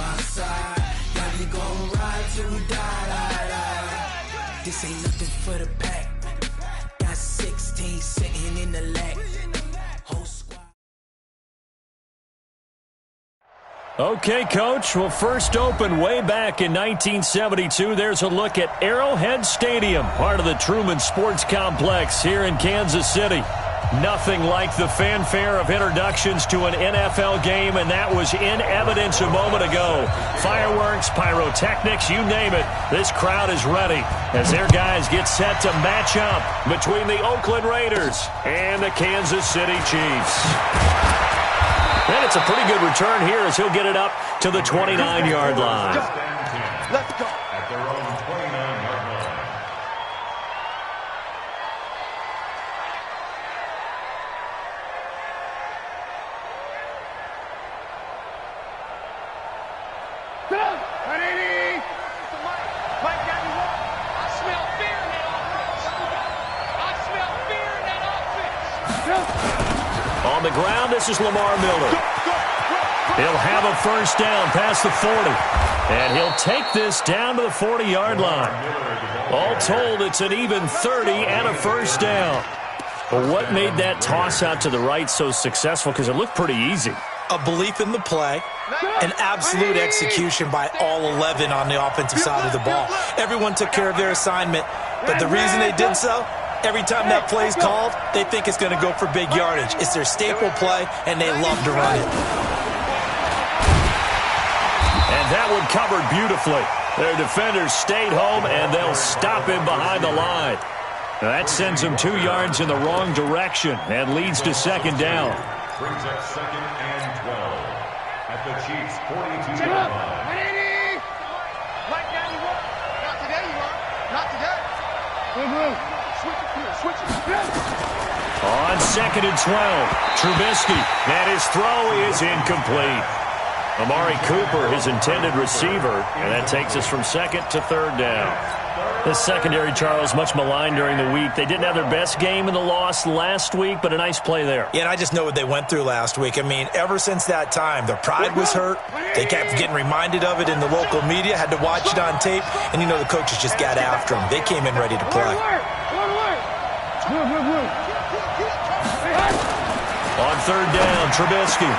my side. Now we gon' ride till we die. This ain't nothing for the pack. Got 16 sitting in the lag. Whole squad. Okay, Coach. Well, first opened way back in 1972. There's a look at Arrowhead Stadium, part of the Truman Sports Complex here in Kansas City. Nothing like the fanfare of introductions to an NFL game, and that was in evidence a moment ago. Fireworks, pyrotechnics, you name it. This crowd is ready as their guys get set to match up between the Oakland Raiders and the Kansas City Chiefs. And it's a pretty good return here as he'll get it up to the 29-yard line. Let's go. At their own 29-yard line. On the ground, this is Lamar Miller. He'll have a first down past the 40. And he'll take this down to the 40-yard line. All told, it's an even 30 and a first down. Well, what made that toss out to the right so successful? Because it looked pretty easy. A belief in the play, an absolute execution by all 11 on the offensive side of the ball. Everyone took care of their assignment, but the reason they did so, every time that play's called, they think it's going to go for big yardage. It's their staple play, and they love to run it. And that one covered beautifully. Their defenders stayed home, and they'll stop him behind the line. Now that sends him 2 yards in the wrong direction and leads to second down. Brings up second and 12 at the Chiefs' 42-yard line. On second and 12, Trubisky, and his throw is incomplete. Amari Cooper, his intended receiver, and that takes us from second to third down. This secondary, Charles, much maligned during the week. They didn't have their best game in the loss last week, but a nice play there. Yeah, and I just know what they went through last week. I mean, ever since that time, their pride was hurt. They kept getting reminded of it in the local media, had to watch it on tape, and, you know, the coaches just got after them. They came in ready to play. On third down, Trubisky.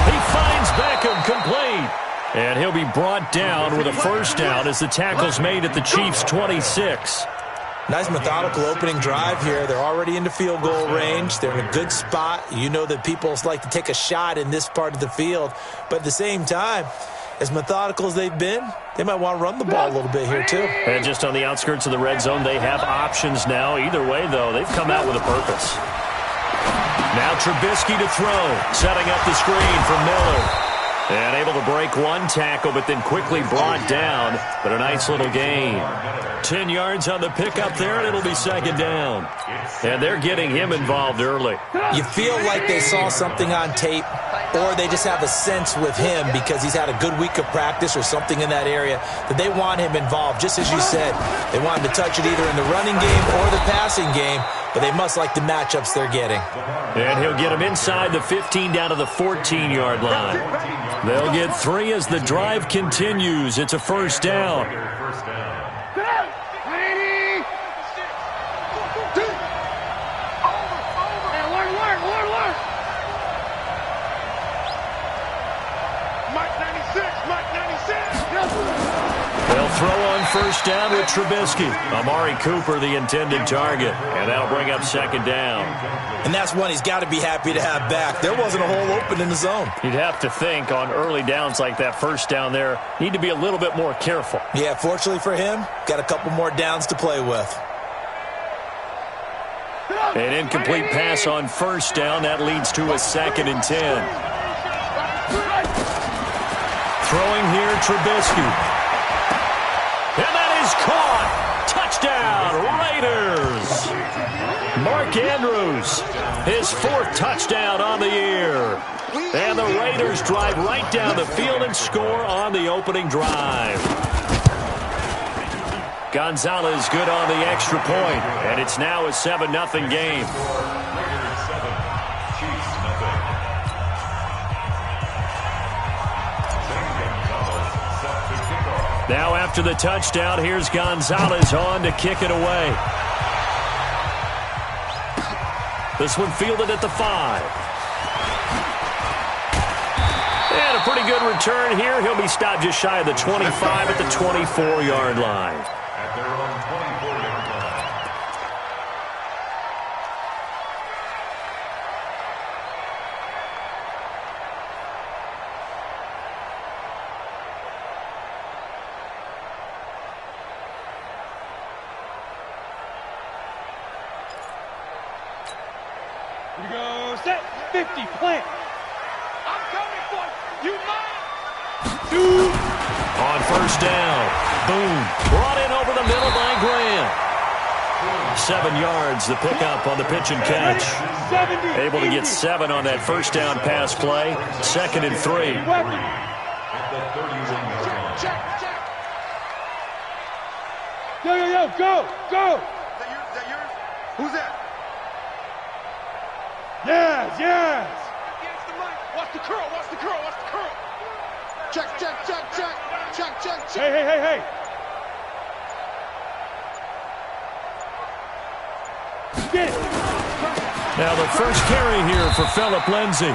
He finds Beckham complete. And he'll be brought down with a first down as the tackle's made at the Chiefs' 26. Nice methodical opening drive here. They're already into field goal range. They're in a good spot. You know that people like to take a shot in this part of the field. But at the same time, as methodical as they've been, they might want to run the ball a little bit here too. And just on the outskirts of the red zone, they have options now. Either way, though, they've come out with a purpose. Now Trubisky to throw, setting up the screen for Miller. And able to break one tackle, but then quickly brought down. But a nice little gain. 10 yards on the pickup there, and it'll be second down. And they're getting him involved early. You feel like they saw something on tape, or they just have a sense with him because he's had a good week of practice or something in that area that they want him involved. Just as you said, they want him to touch it either in the running game or the passing game, but they must like the matchups they're getting. And he'll get him inside the 15 down to the 14-yard line. They'll get 3 as the drive continues. It's a first down. They'll throw on first down with Trubisky. Amari Cooper, the intended target. And that'll bring up second down. And that's one he's got to be happy to have back. There wasn't a hole open in the zone. You'd have to think on early downs like that, first down there, need to be a little bit more careful. Yeah, fortunately for him, got a couple more downs to play with. An incomplete pass on first down. That leads to a second and 10. Throwing here, Trubisky. And that is caught. Touchdown, Raiders. Mark Andrews, his 4th touchdown on the year. And the Raiders drive right down the field and score on the opening drive. Gonzalez good on the extra point, and it's now a 7-0 game. Raiders 7, Chiefs 0. Gonzalez Now after the touchdown, here's Gonzalez on to kick it away. This one fielded at the 5. And a pretty good return here. He'll be stopped just shy of the 25 at the 24-yard line. At their own 24-yard line. Here we go, set, 50, plant. I'm coming for you, mine. 2. On first down, boom, brought in over the middle by Graham. 7 yards, the pickup on the pitch and catch. Able to get 7 on that first down pass play. 2nd and 3. At the 31-yard line. Check. Yo, go. Is that yours? Who's that? Yes. Against the mic. Watch the curl. Check. Hey. Get it. Now the first carry here for Philip Lindsay.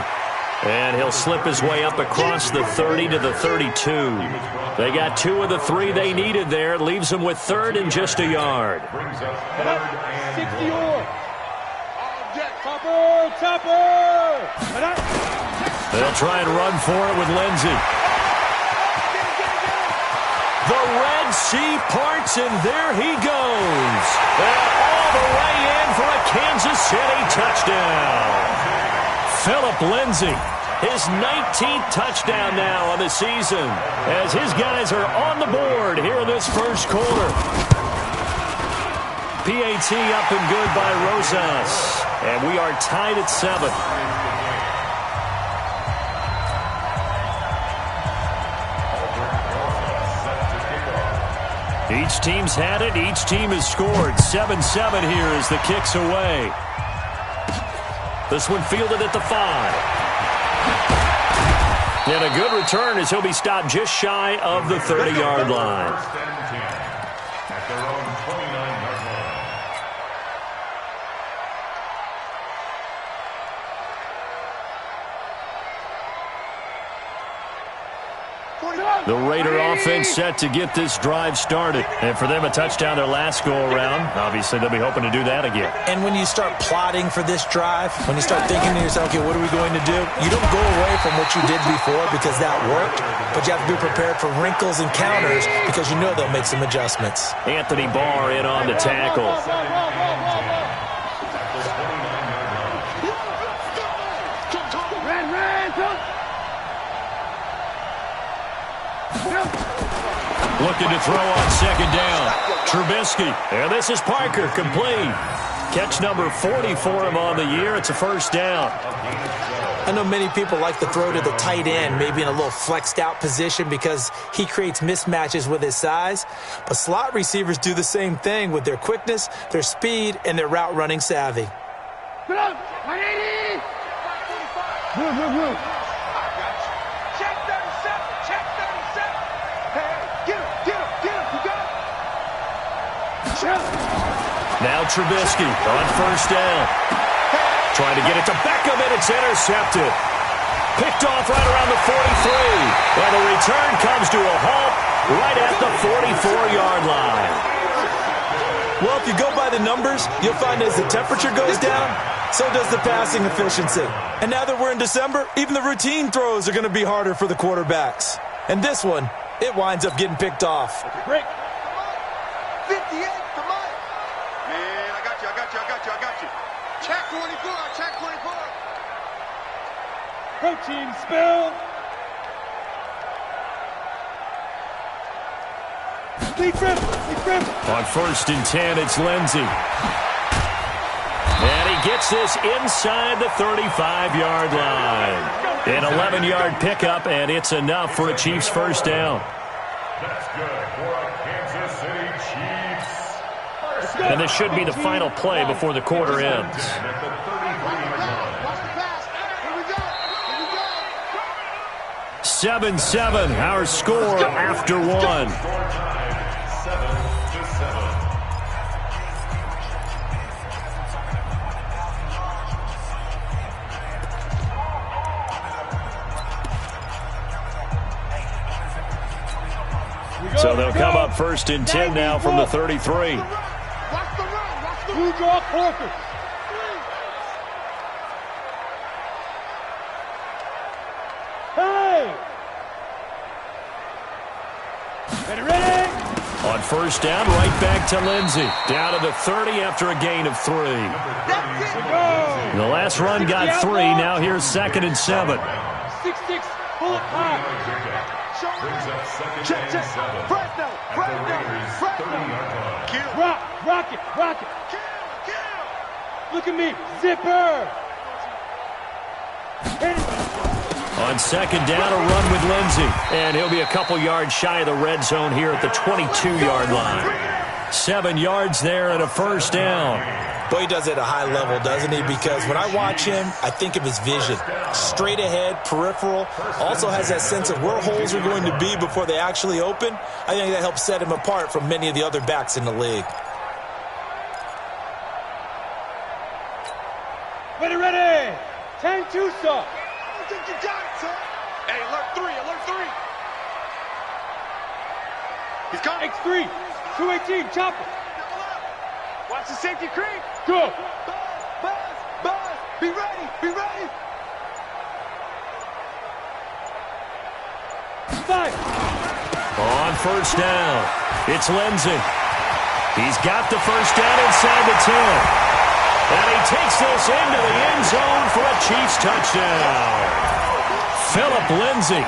And he'll slip his way up across the 30 to the 32. They got 2 of the 3 they needed there. Leaves them with 3rd and just a yard. Brings up 3rd and 60 1. or. Topper. They'll try and run for it with Lindsay. The Red Sea parts, and there he goes. And all the way in for a Kansas City touchdown. Philip Lindsay, his 19th touchdown now on the season, as his guys are on the board here in this first quarter. PAT up and good by Rosas, and we are tied at 7. Each team's had it. Each team has scored. 7-7 here as the kick's away. This one fielded at the 5. And a good return as he'll be stopped just shy of the 30-yard line. First and 10 at their own 29-yard line. The Raider offense set to get this drive started. And for them, a touchdown their last go-around. Obviously, they'll be hoping to do that again. And when you start plotting for this drive, when you start thinking to yourself, okay, what are we going to do? You don't go away from what you did before because that worked, but you have to be prepared for wrinkles and counters because you know they'll make some adjustments. Anthony Barr in on the tackle. Looking to throw on second down. Trubisky. And this is Parker, complete. Catch number 40 for him on the year. It's a first down. I know many people like to throw to the tight end, maybe in a little flexed out position because he creates mismatches with his size. But slot receivers do the same thing with their quickness, their speed, and their route running savvy. Get up! 180! Move. Check 37. Hey, get him. You got it. Now Trubisky on first down. Trying to get it to Beckham, and it's intercepted. Picked off right around the 43. And the return comes to a halt right at the 44-yard line. Well, if you go by the numbers, you'll find as the temperature goes down, so does the passing efficiency. And now that we're in December, even the routine throws are going to be harder for the quarterbacks. And this one, it winds up getting picked off. Break. 58 to Mike. Man, I got you. Check 24. Protein spill. Lead grip. On first and 10, it's Lindsay. And he gets this inside the 35-yard line. An 11-yard pickup, and it's enough for a Chiefs first down. That's good for a Kansas City Chiefs. And this should be the final play before the quarter ends. At the 33-yard line. Watch the pass. Here we go. 7-7, our score after one. Score time, 7-7. So they'll come up first and 10 now from the 33. Watch the run. Two draw quarters. Hey! Ready? On first down, right back to Lindsey. Down to the 30 after a gain of 3. The last run got 3. Now here's 2nd and 7. 6-6, bullet high. Brings up 2nd and 7. Fresno. Rock it. Kill. Look at me, zipper. On 2nd down, a run with Lindsey. And he'll be a couple yards shy of the red zone here at the 22-yard line. 7 yards there and a first down. Boy, he does it at a high level, doesn't he? Because when I watch him, I think of his vision. Straight ahead, peripheral. Also has that sense of where holes are going to be before they actually open. I think that helps set him apart from many of the other backs in the league. Ready. 10-2, sir. I think you got it, son. Hey, alert 3. He's coming. X3, 218, chopper. Watch the safety creep. Go. Buzz. Be ready. 5. On first down, it's Lindsey. He's got the first down inside the 10. And he takes this into the end zone for a Chiefs touchdown. Philip Lindsey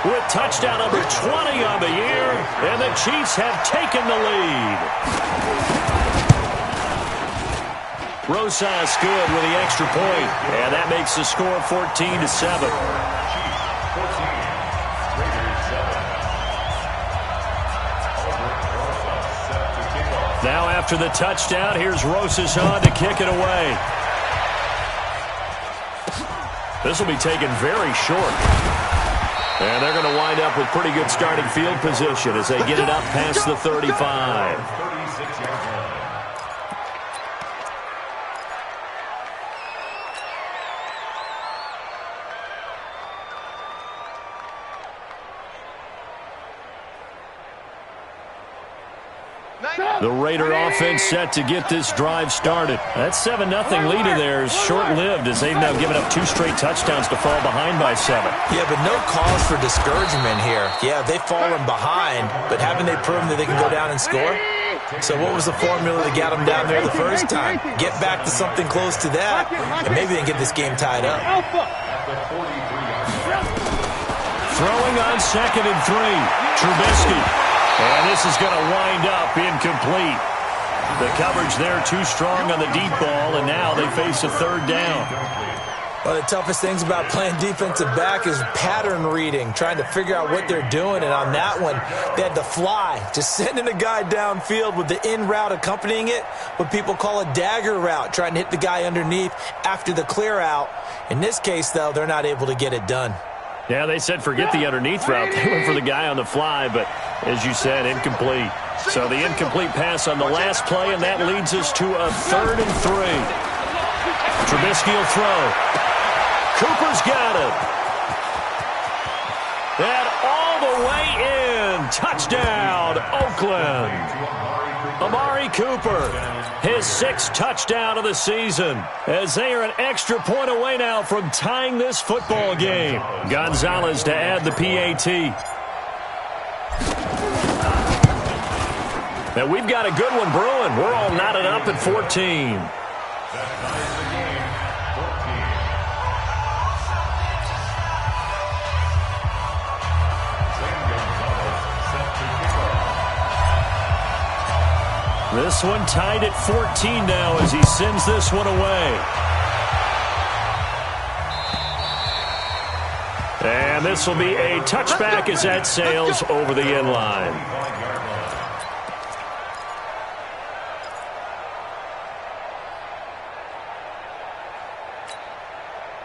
with touchdown number 20 on the year, and the Chiefs have taken the lead. Rosas good with the extra point, and that makes the score 14-7. Now after the touchdown, here's Rosas on to kick it away. This will be taken very short. And they're going to wind up with pretty good starting field position as they get it up past the 35. 36-yard line. The Raider offense set to get this drive started. That 7-0 lead of theirs short-lived as they've now given up 2 straight touchdowns to fall behind by 7. Yeah, but no cause for discouragement here. Yeah, they've fallen behind, but haven't they proven that they can go down and score? So what was the formula that got them down there the first time? Get back to something close to that, and maybe they can get this game tied up. Throwing on 2nd and 3, Trubisky. And this is going to wind up incomplete. The coverage there too strong on the deep ball, and now they face a 3rd down. One of the toughest things about playing defensive back is pattern reading, trying to figure out what they're doing. And on that one, they had to fly, just sending a guy downfield with the in route accompanying it, what people call a dagger route, trying to hit the guy underneath after the clear out. In this case, though, they're not able to get it done. Yeah, they said forget the underneath route. They went for the guy on the fly, but as you said, incomplete. So the incomplete pass on the last play, and that leads us to a 3rd and 3. Trubisky will throw. Cooper's got it. And all the way in. Touchdown, Oakland. Amari Cooper, his 6th touchdown of the season, as they are an extra point away now from tying this football game. Gonzalez to add the PAT. Now we've got a good one brewing. We're all knotted up at 14. This one tied at 14 now as he sends this one away. And this will be a touchback as that sails over the end line.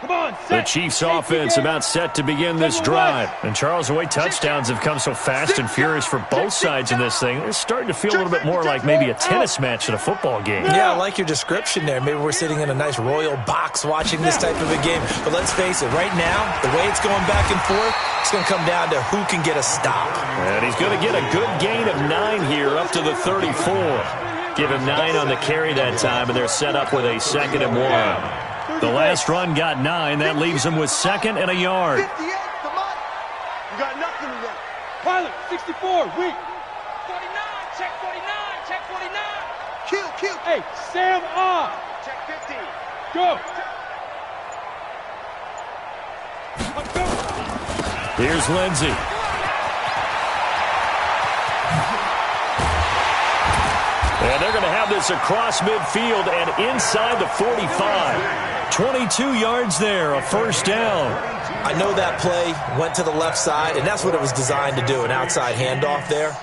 Come on, The Chiefs offense about set to begin this drive. And Charles, the way touchdowns have come so fast and furious for both sides in this thing, it's starting to feel a little bit more like maybe a tennis match at a football game. Yeah, I like your description there. Maybe we're sitting in a nice royal box watching this type of a game. But let's face it, right now, the way it's going back and forth, it's going to come down to who can get a stop. And he's going to get a good gain of 9 here up to the 34. Give him 9 on the carry that time, and they're set up with a 2nd and 1. The last run got 9. That leaves him with 2nd and a yard. 58, come on. You got nothing to run. Pilot, 64, weak. 49, check 49, check 49. Kill. Hey, Sam on. Check 50. Go. Here's Lindsey. And they're going to have this across midfield and inside the 45. 22 yards there, a 1st down. I know that play went to the left side, and that's what it was designed to do, an outside handoff there.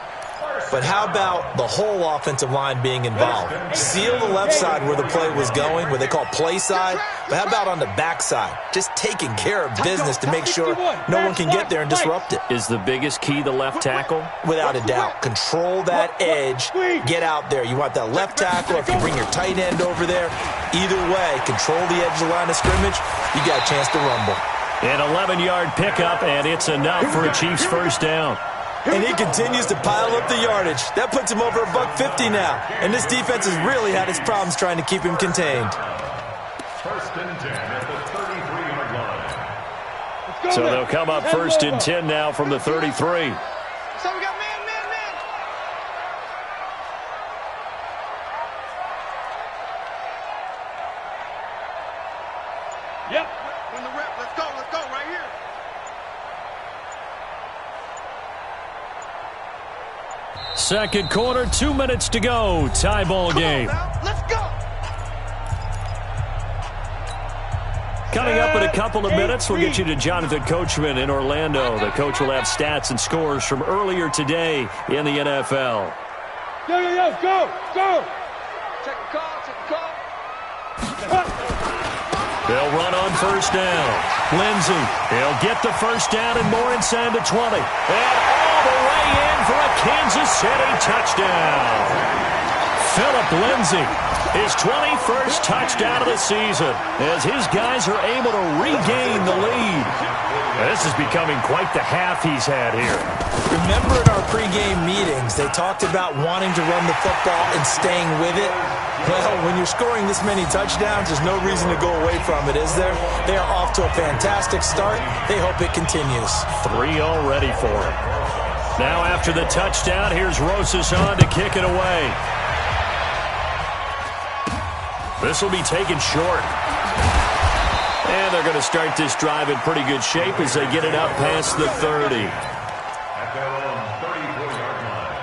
But how about the whole offensive line being involved? Seal the left side where the play was going, what they call play side. But how about on the back side? Just taking care of business to make sure no one can get there and disrupt it. Is the biggest key the left tackle? Without a doubt. Control that edge. Get out there. You want that left tackle. If you bring your tight end over there, either way, control the edge of the line of scrimmage, you got a chance to rumble. An 11-yard pickup, and it's enough for a Chiefs 1st down. And he continues to pile up the yardage. That puts him over $150 now. And this defense has really had its problems trying to keep him contained. 1st and 10 at the 33-yard line. So they'll come up 1st and 10 now from the 33. So we got man. Yep. Win the rep. Let's go right here. Second quarter, 2 minutes to go. Tie ball game. Let's go. Coming up in a couple of minutes, we'll get you to Jonathan Coachman in Orlando. The coach will have stats and scores from earlier today in the NFL. Go. Check the call. They'll run on 1st down. Lindsey, he'll get the 1st down and more inside the 20. And all the way in for a Kansas City touchdown. Phillip Lindsey, his 21st touchdown of the season, as his guys are able to regain the lead. This is becoming quite the half he's had here. Remember in our pregame meetings, they talked about wanting to run the football and staying with it? Well, when you're scoring this many touchdowns, there's no reason to go away from it, is there? They are off to a fantastic start. They hope it continues. 3 already for him. Now after the touchdown, here's Rosas on to kick it away. This will be taken short. And they're going to start this drive in pretty good shape as they get it up past the 30. At their own 34-yard line.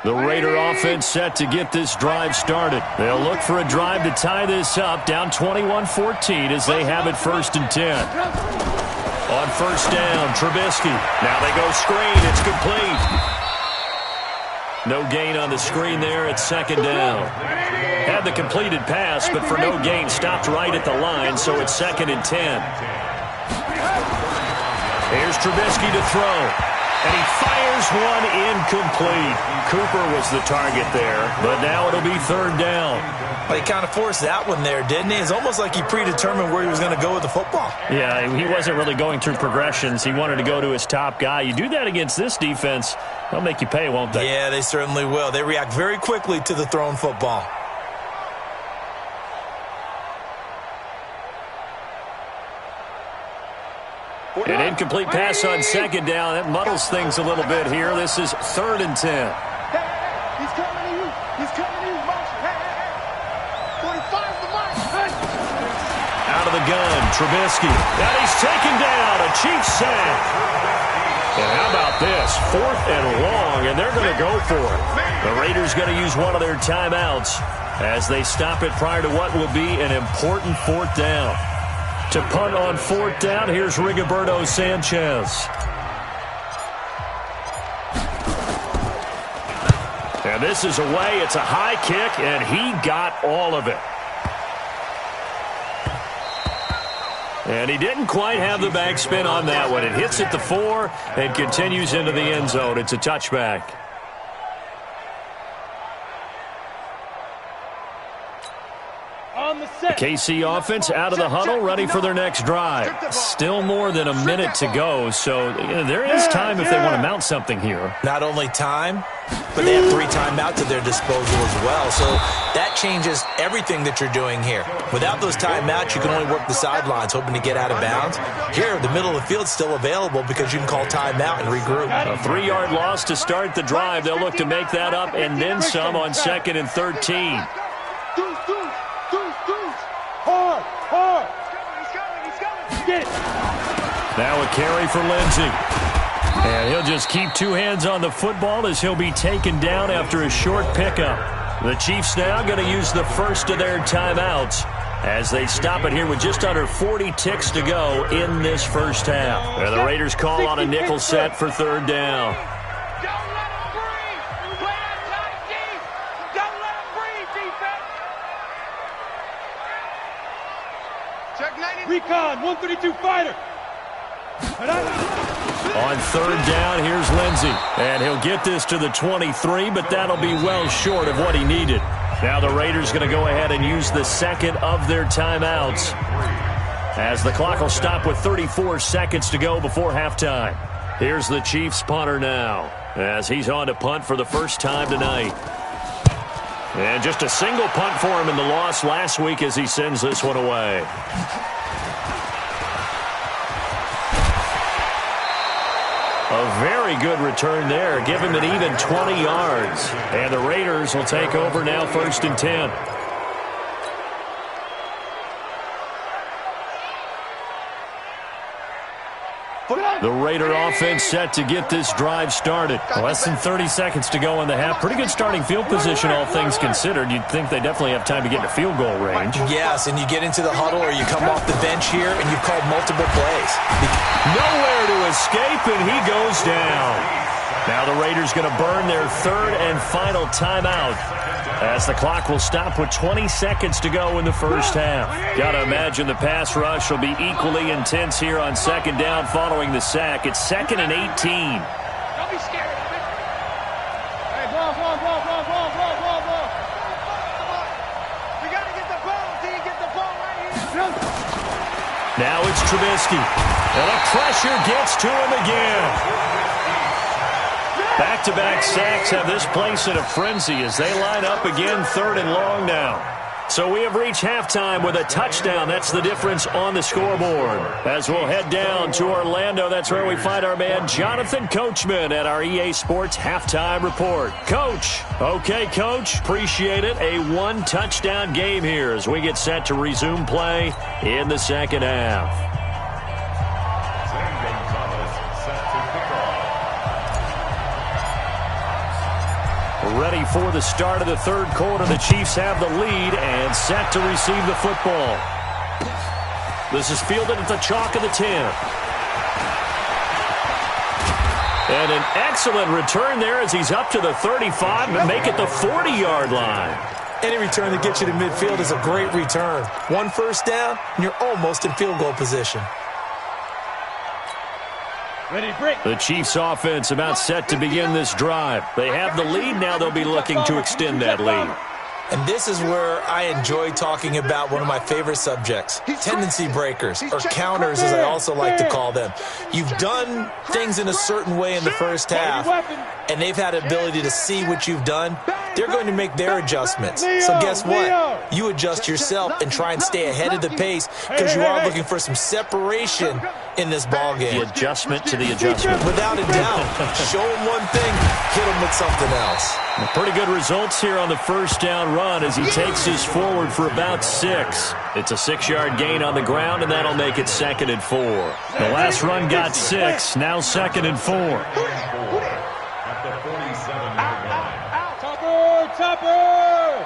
The Raider offense set to get this drive started. They'll look for a drive to tie this up, down 21-14 as they have it 1st and 10. On 1st down, Trubisky. Now they go screen. It's complete. No gain on the screen there at 2nd down. Had the completed pass, but for no gain, stopped right at the line, so it's 2nd and 10. Here's Trubisky to throw. And he fires one incomplete. Cooper was the target there, but now it'll be 3rd down. Well, he kind of forced that one there, didn't he? It's almost like he predetermined where he was going to go with the football. Yeah, he wasn't really going through progressions. He wanted to go to his top guy. You do that against this defense, they'll make you pay, won't they? Yeah, they certainly will. They react very quickly to the thrown football. An incomplete pass on 2nd down. That muddles things a little bit here. This is 3rd and 10. He's coming to you. Motion. Hey. 45's the mark. Out of the gun, Trubisky. And he's taken down. A Chiefs sack. And how about this? 4th and long, and they're going to go for it. The Raiders going to use one of their timeouts as they stop it prior to what will be an important 4th down. To punt on 4th down, here's Rigoberto Sanchez. this is away. It's a high kick, and he got all of it. And he didn't quite have the backspin on that one. It hits at the 4 and continues into the end zone. It's a touchback. The KC offense out of the huddle, ready for their next drive. Still more than a minute to go, so there is time if they want to mount something here. Not only time, but they have 3 timeouts at their disposal as well, so that changes everything that you're doing here. Without those timeouts, you can only work the sidelines, hoping to get out of bounds. Here, the middle of the field's still available because you can call timeout and regroup. A 3-yard loss to start the drive. They'll look to make that up and then some on 2nd and 13. Now a carry for Lindsey. And he'll just keep 2 hands on the football as he'll be taken down after a short pickup. The Chiefs now going to use the first of their timeouts as they stop it here with just under 40 ticks to go in this first half. And the Raiders call on a nickel set for 3rd down. Recon, 132 fighter. On 3rd down, here's Lindsey. And he'll get this to the 23, but that'll be well short of what he needed. Now the Raiders going to go ahead and use the second of their timeouts, as the clock will stop with 34 seconds to go before halftime. Here's the Chiefs punter now, as he's on to punt for the first time tonight. And just a single punt for him in the loss last week as he sends this one away. A very good return there. Give him an even 20 yards. And the Raiders will take over now 1st and 10. The Raider offense set to get this drive started. Less than 30 seconds to go in the half. Pretty good starting field position, all things considered. You'd think they definitely have time to get into field goal range. Yes, and you get into the huddle or you come off the bench here and you've called multiple plays. Nowhere to escape, and he goes down. Now the Raiders going to burn their 3rd and final timeout, as the clock will stop with 20 seconds to go in the first half. Got to imagine the pass rush will be equally intense here on 2nd down following the sack. It's 2nd and 18. Don't be scared of it. Hey, ball. We got to get the ball until you get the ball right here. Now it's Trubisky. And the pressure gets to him again. Back-to-back sacks have this place in a frenzy as they line up again 3rd and long now. So we have reached halftime with a touchdown. That's the difference on the scoreboard. As we'll head down to Orlando, that's where we find our man Jonathan Coachman at our EA Sports Halftime Report. Coach. Okay, Coach. Appreciate it. A 1-touchdown game here as we get set to resume play in the second half. Ready for the start of the 3rd quarter. The Chiefs have the lead and set to receive the football. This is fielded at the chalk of the 10. And an excellent return there as he's up to the 35 and make it the 40-yard line. Any return that gets you to midfield is a great return. 1 first down, and you're almost in field goal position. The Chiefs offense about set to begin this drive. They have the lead. Now they'll be looking to extend that lead. And this is where I enjoy talking about one of my favorite subjects, tendency breakers, or counters as I also like to call them. You've done things in a certain way in the first half, and they've had the ability to see what you've done. They're going to make their adjustments. So guess what? You adjust yourself and try and stay ahead of the pace because you are looking for some separation in this ball game. The adjustment to the adjustment. Without a doubt. Show them one thing, hit them with something else. Pretty good results here on the first down run as he takes this forward for about 6. It's a 6-yard gain on the ground, and that'll make it 2nd and 4. The last run got 6, now 2nd and 4. At the 47-yard line. Topper!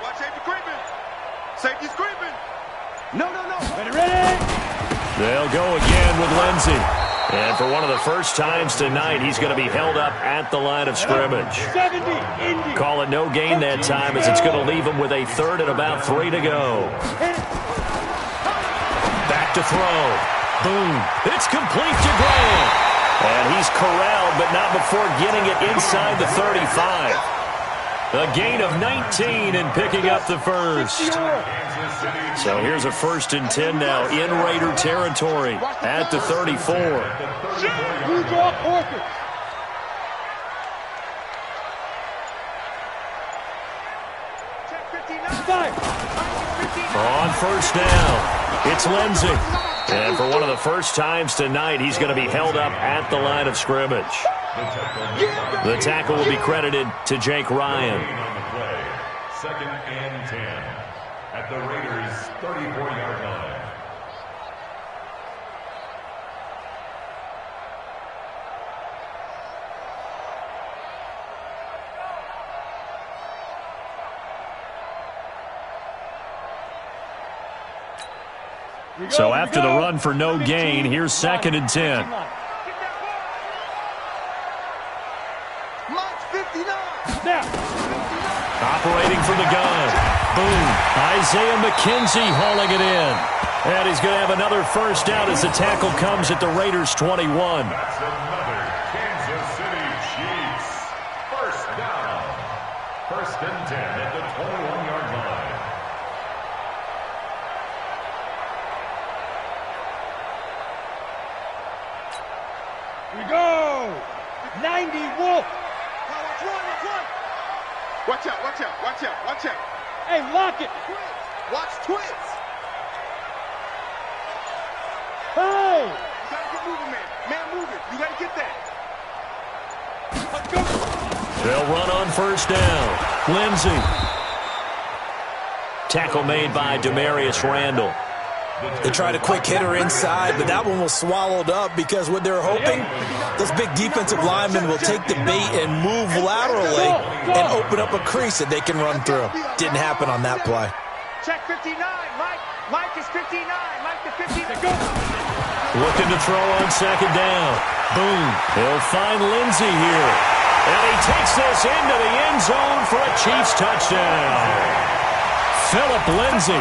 Watch safety creeping. Safety's creeping. No. Ready? They'll go again with Lindsey. And for one of the first times tonight, he's going to be held up at the line of scrimmage. Call it no gain that time, as it's going to leave him with a third and about 3 to go. Back to throw. Boom. It's complete to Graham. And he's corralled, but not before getting it inside the 35. A gain of 19 and picking up the first. So here's a 1st and 10 now in Raider territory at the 34. On first down, it's Lindsey. And for one of the first times tonight, he's going to be held up at the line of scrimmage. The tackle will be credited to Jake Ryan. 2nd and 10 at the Raiders' 34-yard line. So after the run for no gain, here's 2nd and 10. Operating from the gun. Boom. Isaiah McKenzie hauling it in. And he's going to have another first down as the tackle comes at the Raiders' 21. That's another Kansas City Chiefs. First down. 1st and 10 at the 21-yard line. We go. 90 Wolf. Watch out, watch out, watch out, watch out. Hey, lock it. Watch twins. Hey. You gotta get moving, man. Man, moving. You gotta get that. Let's go. They'll run on first down. Lindsey. Tackle made by Demarius Randall. They tried a quick hitter inside, but that one was swallowed up because what they're hoping, those big defensive linemen will take the bait and move laterally and open up a crease that they can run through. Didn't happen on that play. Check 59, Mike. Mike is 59. Mike the 59. Looking to throw on 2nd down. Boom. He'll find Lindsey here. And he takes this into the end zone for a Chiefs touchdown. Philip Lindsey.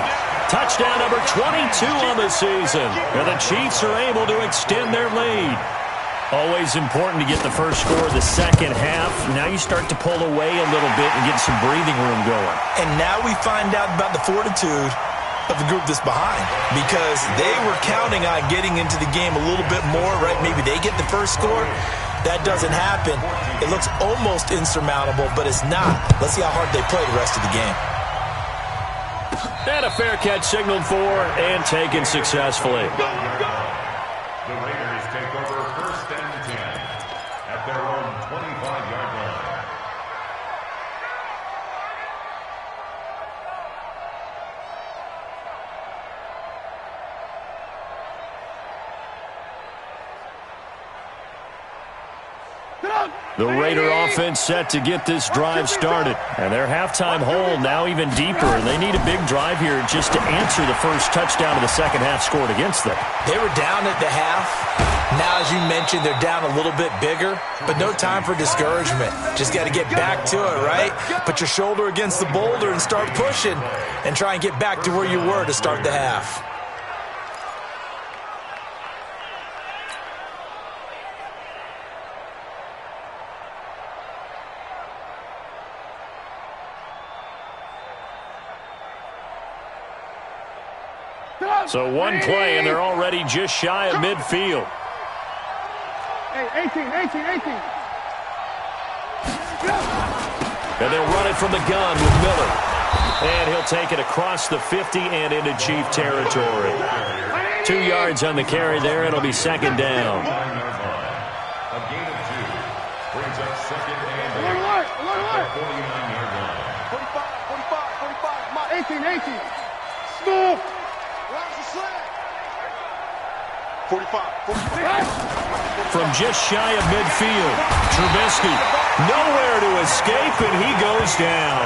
Touchdown number 22 on the season. And the Chiefs are able to extend their lead. Always important to get the first score of the second half. Now you start to pull away a little bit and get some breathing room going. And now we find out about the fortitude of the group that's behind, because they were counting on getting into the game a little bit more, right? Maybe they get the first score. That doesn't happen. It looks almost insurmountable, but it's not. Let's see how hard they play the rest of the game. And a fair catch signaled for and taken successfully. The Raiders take over 1st and 10 at their own 25-yard line. The Raider offense set to get this drive started. And their halftime hole now even deeper. And they need a big drive here just to answer the first touchdown of the second half scored against them. They were down at the half. Now, as you mentioned, they're down a little bit bigger, but no time for discouragement. Just got to get back to it, right? Put your shoulder against the boulder and start pushing and try and get back to where you were to start the half. So one play, and they're already just shy of midfield. Hey, 18. And they'll run it from the gun with Miller. And he'll take it across the 50 and into Chief territory. 2 yards on the carry there. It'll be 2nd down. A gain of 2 brings up 2nd and 49-yard line. 45. 18. Smooth. 45. From just shy of midfield, Trubisky nowhere to escape, and he goes down.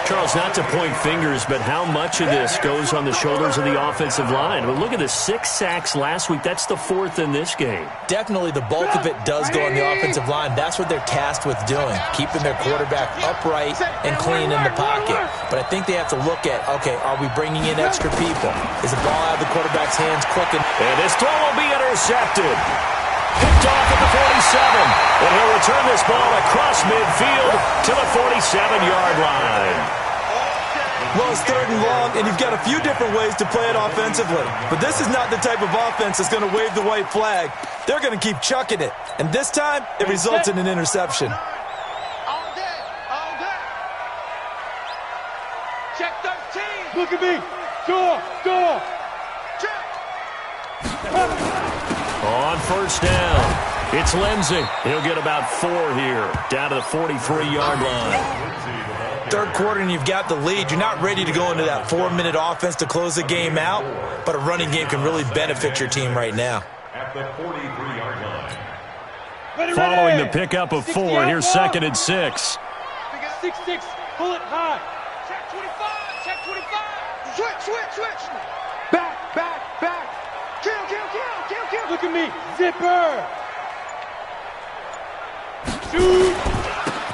Charles, not to point fingers, but how much of this goes on the shoulders of the offensive line? I mean, look at the 6 sacks last week. That's the 4th in this game. Definitely the bulk of it does go on the offensive line. That's what they're tasked with doing, keeping their quarterback upright and clean in the pocket. But I think they have to look at, okay, are we bringing in extra people? Is the ball out of the quarterback's hands quick? And this throw will be intercepted. Picked off at the 47. And he'll return this ball across midfield to the 47-yard line. Well, it's 3rd and long, and you've got a few different ways to play it offensively. But this is not the type of offense that's going to wave the white flag. They're going to keep chucking it. And this time, it results in an interception. All day, all day. Check 13. Look at me. Door. Check. On first down, it's Lindsey. He'll get about 4 here, down to the 43-yard line. 3rd quarter and you've got the lead. You're not ready to go into that 4-minute offense to close the game out, but a running game can really benefit your team right now. At the 43-yard line. Following the pickup of 4, here's 2nd and 6. 6-6, pull it high. Check 25. Switch. Back. Kill. Look at me, zipper. Shoot.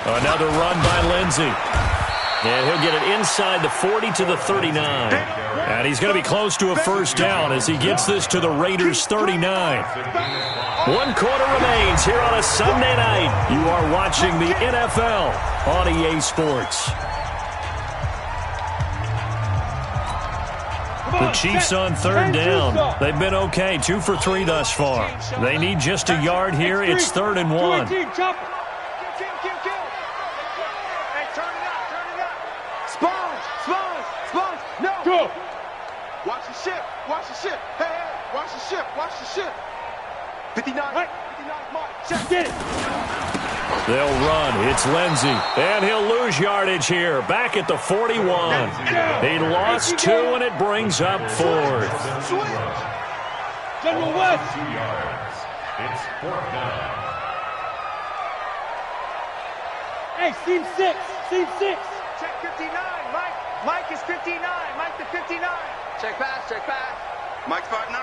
Another run by Lindsey. And he'll get it inside the 40 to the 39. And he's going to be close to a first down as he gets this to the Raiders' 39. 1 quarter remains here on a Sunday night. You are watching the NFL on EA Sports. The Chiefs on 3rd down. They've been okay, 2 for 3 thus far. They need just a yard here. It's 3rd and 1. Kill. Hey, turn it up. Sponge. No. Go. Watch the ship. Hey, watch the ship. 59. Right. 59 mark. Check. Get it. They'll run. It's Lindsey. And he'll lose yardage here. Back at the 41. He lost 2, and it brings up 4th. General West. 2 yards. It's 4th down. Hey, seam 6. Check 59. Mike is 59. Mike the 59. Check pass. Mike's 5'9.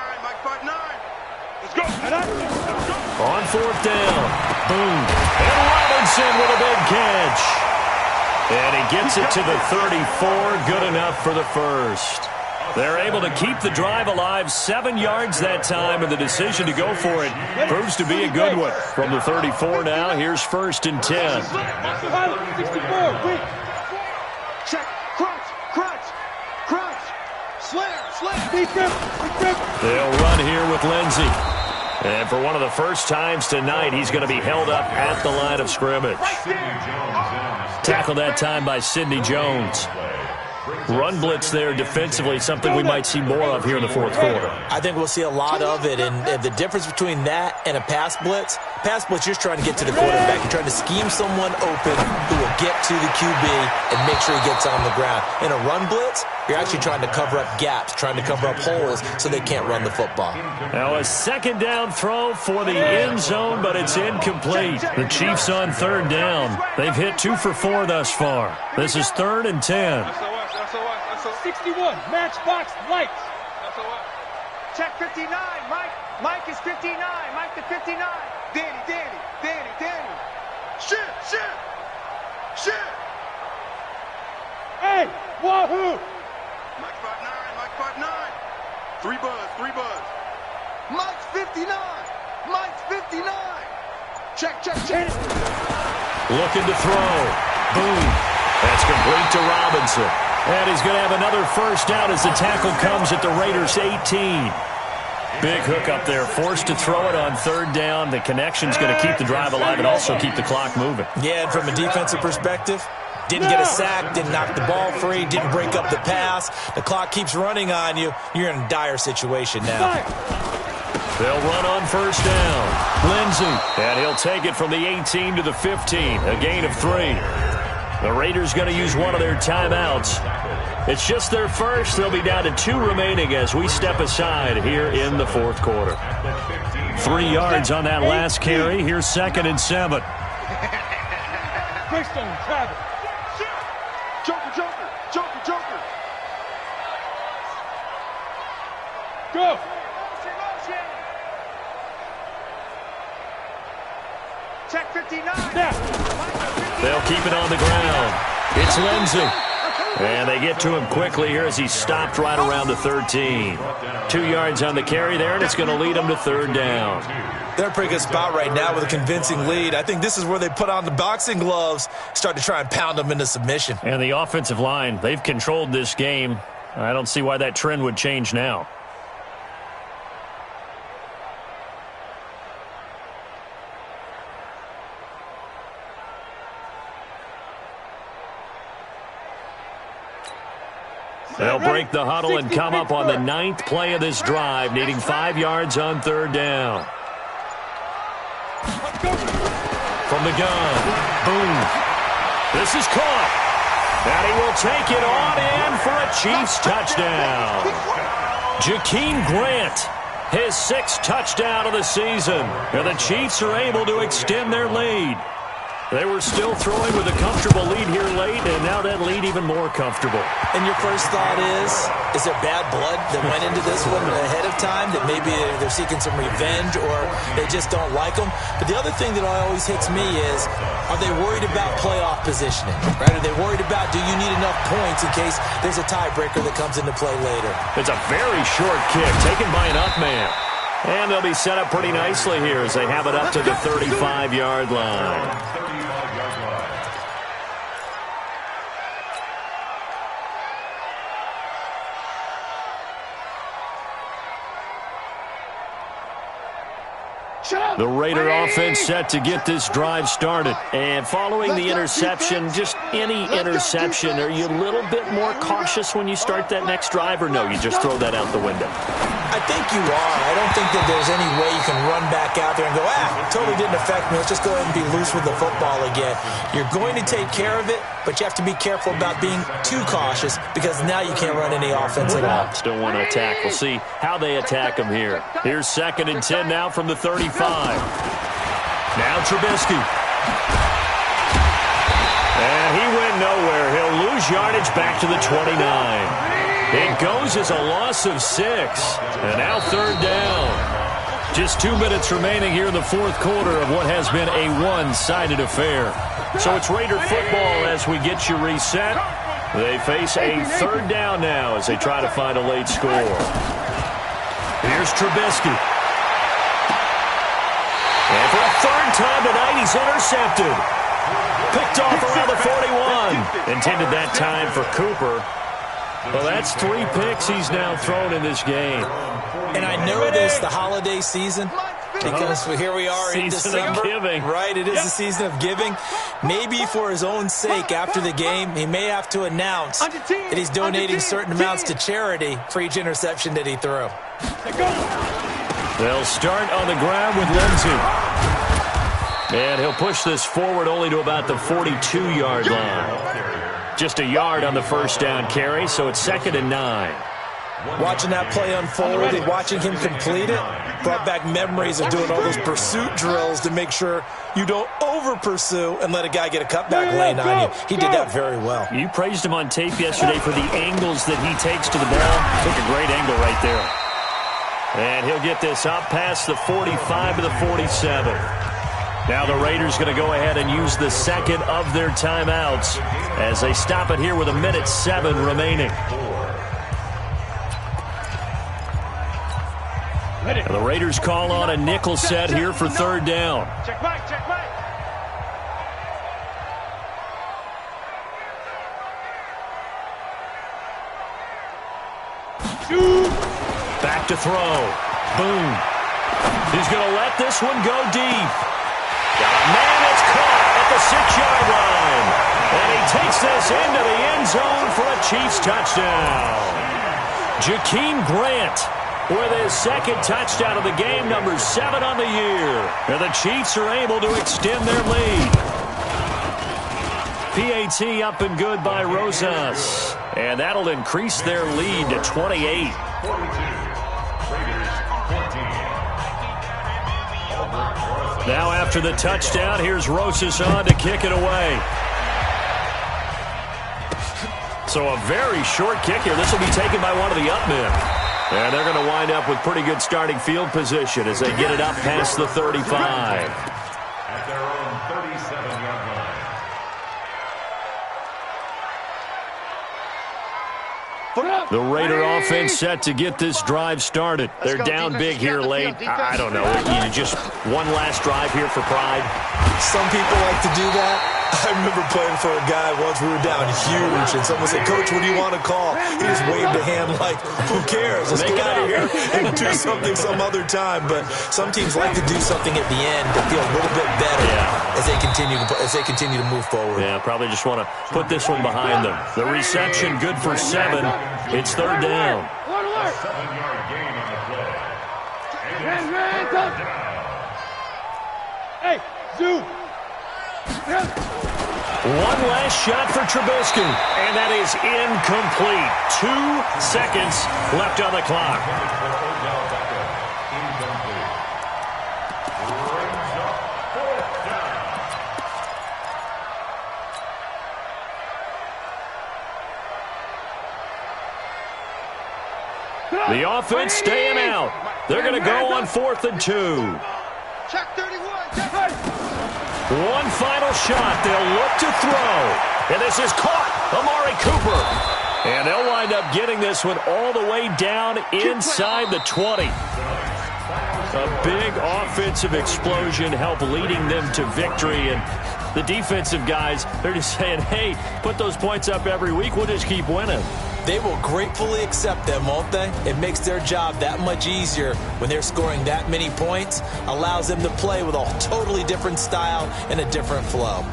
Let's go. On 4th down. Boom. And Robinson with a big catch. And he gets it to the 34. Good enough for the first. They're able to keep the drive alive, 7 yards that time, and the decision to go for it proves to be a good one. From the 34 now, here's 1st and 10. 64, wait. Check. Crunch. Slam. Deep grip. They'll run here with Lindsey. And for one of the first times tonight, he's going to be held up at the line of scrimmage. Tackled that time by Sidney Jones. Run blitz there defensively, something we might see more of here in the 4th quarter. I think we'll see a lot of it, and the difference between that and a pass blitz, you're just trying to get to the quarterback. You're trying to scheme someone open who will get to the QB and make sure he gets on the ground. In a run blitz, you're actually trying to cover up gaps, trying to cover up holes so they can't run the football. Now a 2nd down throw for the end zone, but it's incomplete. The Chiefs on 3rd down. They've hit 2 for 4 thus far. This is 3rd and 10. 61, matchbox lights. Check 59. Mike is 59. Mike the 59. Danny. Shit. Hey, wahoo. Mike 5'9. 3 buzz. Mike's 59. Check. Looking to throw. Boom. That's complete to Robinson. And he's going to have another first down as the tackle comes at the Raiders' 18. Big hook up there, forced to throw it on 3rd down. The connection's going to keep the drive alive and also keep the clock moving. Yeah, and from a defensive perspective, didn't get a sack, didn't knock the ball free, didn't break up the pass. The clock keeps running on you. You're in a dire situation now. They'll run on first down. Lindsey, and he'll take it from the 18 to the 15, a gain of 3. The Raiders going to use one of their timeouts. It's just their first. They'll be down to 2 remaining as we step aside here in the 4th quarter. 3 yards on that last carry. Here's 2nd and 7. Greystone, Travis. Joker. Go. Check 59. They'll keep it on the ground. It's Lindsey. And they get to him quickly here as he stopped right around the 13. 2 yards on the carry there, and it's going to lead him to third down. They're in a pretty good spot right now with a convincing lead. I think this is where they put on the boxing gloves, start to try and pound them into submission. And the offensive line, they've controlled this game. I don't see why that trend would change now. They'll break the huddle and come up on the 9th play of this drive, needing 5 yards on third down. From the gun, boom. This is caught. And he will take it on in for a Chiefs touchdown. Jakeem Grant, his 6th touchdown of the season. And the Chiefs are able to extend their lead. They were still throwing with a comfortable lead here late, and now that lead even more comfortable. And your first thought is there bad blood that went into this one ahead of time, that maybe they're seeking some revenge or they just don't like them? But the other thing that always hits me is, are they worried about playoff positioning? Right? Are they worried about, do you need enough points in case there's a tiebreaker that comes into play later? It's a very short kick taken by an up man. And they'll be set up pretty nicely here as they have it up to the 35-yard line. The Raider offense set to get this drive started. And following the interception, just any interception, are you a little bit more cautious when you start that next drive, or no, you just throw that out the window? I think you are. I don't think that there's any way you can run back out there and go, totally didn't affect me. Let's just go ahead and be loose with the football again. You're going to take care of it, but you have to be careful about being too cautious because now you can't run any offense at all. Still want to attack. We'll see how they attack them here. Here's 2nd and 10 now from the 35. Now Trubisky. And he went nowhere. He'll lose yardage back to the 29. It goes as a loss of 6. And now third down. Just 2 minutes remaining here in the 4th quarter of what has been a one-sided affair. So it's Raider football as we get you reset. They face a third down now as they try to find a late score. Here's Trubisky. And for a third time tonight, he's intercepted. Picked off around the 41. Intended that time for Cooper. Well, that's 3 picks he's now thrown in this game. And I know this, the holiday season, because here we are in December. Giving. Right, it is the season of giving. Maybe for his own sake after the game, he may have to announce that he's donating certain amounts to charity for each interception that he threw. They'll start on the ground with Lindsey. And he'll push this forward only to about the 42-yard line. Just a yard on the first down carry, so it's 2nd and 9. Watching that play unfold and watching him complete it brought back memories of doing all those pursuit drills to make sure you don't over-pursue and let a guy get a cutback lane on you. He did that very well. You praised him on tape yesterday for the angles that he takes to the ball. Took a great angle right there. And he'll get this up past the 45 to the 47. Now the Raiders going to go ahead and use the 2nd of their timeouts as they stop it here with 1:07 remaining. And the Raiders call on a nickel set here for third down. Check Mike. Back to throw. Boom. He's going to let this one go deep. Man, it's caught at the 6-yard line. And he takes this into the end zone for a Chiefs touchdown. Jakeem Grant with his 2nd touchdown of the game, number 7 on the year. And the Chiefs are able to extend their lead. PAT up and good by Rosas. And that'll increase their lead to 28. Now after the touchdown, here's Rosas on to kick it away. So a very short kick here. This will be taken by one of the up men. And they're going to wind up with pretty good starting field position as they get it up past the 35. At their own 37-yard line. The Raider offense set to get this drive started. They're down big here late. I don't know. You just one last drive here for pride. Some people like to do that. I remember playing for a guy once. We were down huge, and someone said, "Coach, what do you want to call?" He just waved a hand like, "Who cares? Let's get out of here and do something some other time." But some teams like to do something at the end to feel a little bit better as they continue to move forward. Yeah, probably just want to put this one behind them. The reception good for 7. It's third down. A 7-yard gain on the play. Hey, zoom. One last shot for Trubisky, and that is incomplete. 2 seconds left on the clock. The offense staying out. They're going to go on 4th and 2. Check 31. One final shot. They'll look to throw. And this is caught. Amari Cooper. And they'll wind up getting this one all the way down inside the 20. A big offensive explosion helped leading them to victory. And the defensive guys, they're just saying, hey, put those points up every week. We'll just keep winning. They will gratefully accept them, won't they? It makes their job that much easier when they're scoring that many points. Allows them to play with a totally different style and a different flow.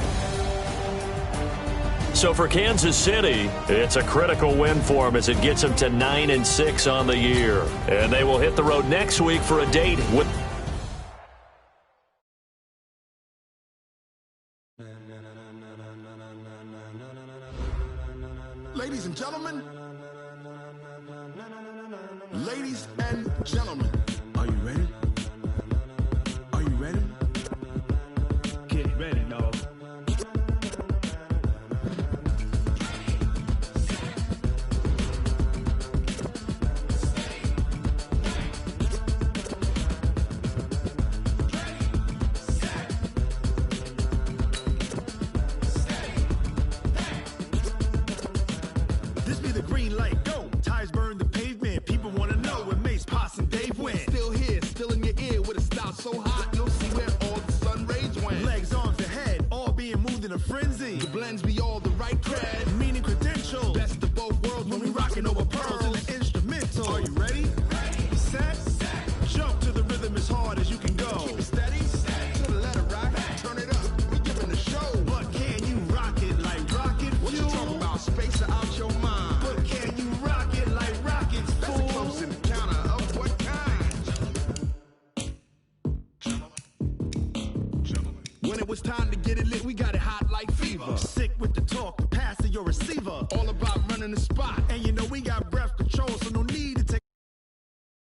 So for Kansas City, it's a critical win for them as it gets them to 9-6 on the year. And they will hit the road next week for a date with... Ladies and gentlemen, are you ready? Are you ready? Get ready, dog. This be the green light, go. Tires burn the pavement. People want to know where Mace, Poss, and Dave went. Still here, still in your ear with a style so hot, you'll see where all the sun rays went. Legs, arms, and head, all being moved in a frenzy. The blends be all the right cred, meaning credentials. Best of both worlds when we rockin' over pearls in the instrumental. Are you ready? Set. Jump to the rhythm as hard as you can go. Keep it steady, to the letter rock. Turn it up, we giving the show. But can you rock it like rocket fuel? What you talking about? Space out your mind. But can you rock it like rockets, fool? That's a close encounter of what kind? Gentlemen. When it was time to get it lit, we got it hot like fever. Sick with the talk, the pass to your receiver. All about running the spot.